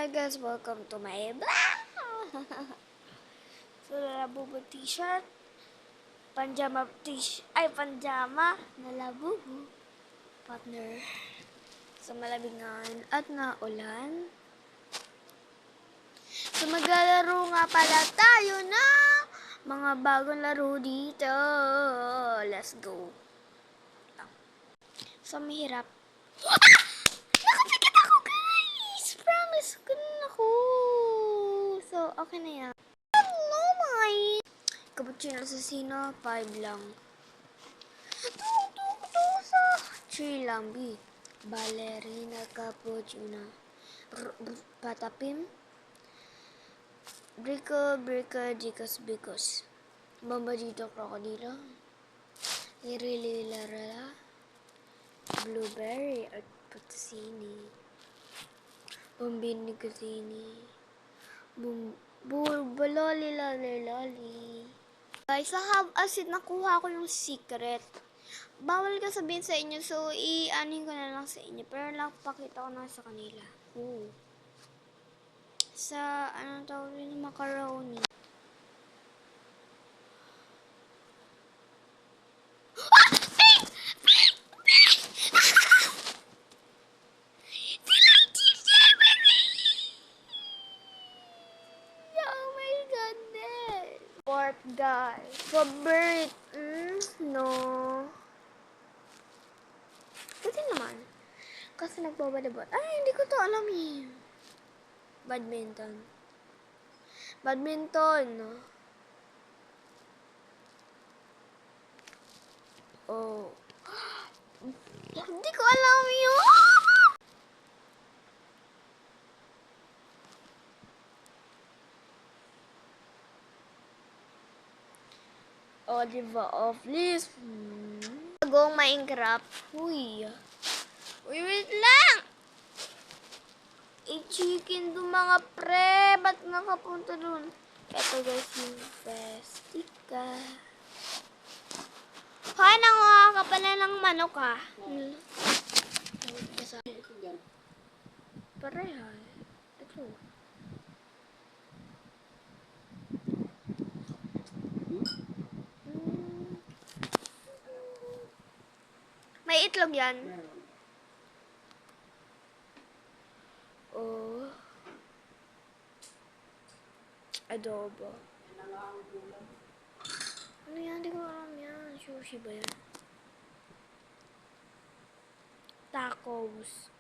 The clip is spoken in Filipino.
Hi guys, welcome to my vlog! So, Labubu t-shirt, panjama na Labubu, partner, sa malabingan at naulan. So, maglalaro nga pala tayo na mga bagong laro dito. Let's go. So, mahirap. Nakapikit ako, guys! Promise, ganun ako. So, okay na yan. No, my. Cappuccino assassino, 5 lang. 3 lang, B. Ballerina cappuccino. Patapim. Brico, jikos, bikos. Bombadito, krokodilo. Lirililarala. Blueberry at putusini. Bombini kusini. Baloli lali. Guys, sa Have a Seat, nakuha ko yung secret. Bawal ka sabihin sa inyo, so i-anin ko na lang sa inyo. Pero pakita ko na sa kanila. Sa, anong tawag yun, macaroni. Oh my goodness! Pork, guys. Favorite. No. Pwede naman. Kasi nagbabalibot. Ay, hindi ko to alam eh. Badminton. Oh. Hindi ko alam yun. Oliver of Lis. Bagong Minecraft. Uy, wait lang. Chicken do mga pre. Ba't nakapunta dun? Ito guys, yung Festica. Hoy, nanguha ka pala ng manok ha. Pareha. Ito. May itlog yan. Oh. Adobo. Ano yan? Hindi ko alam yan. Sushi ba yan? Tacos.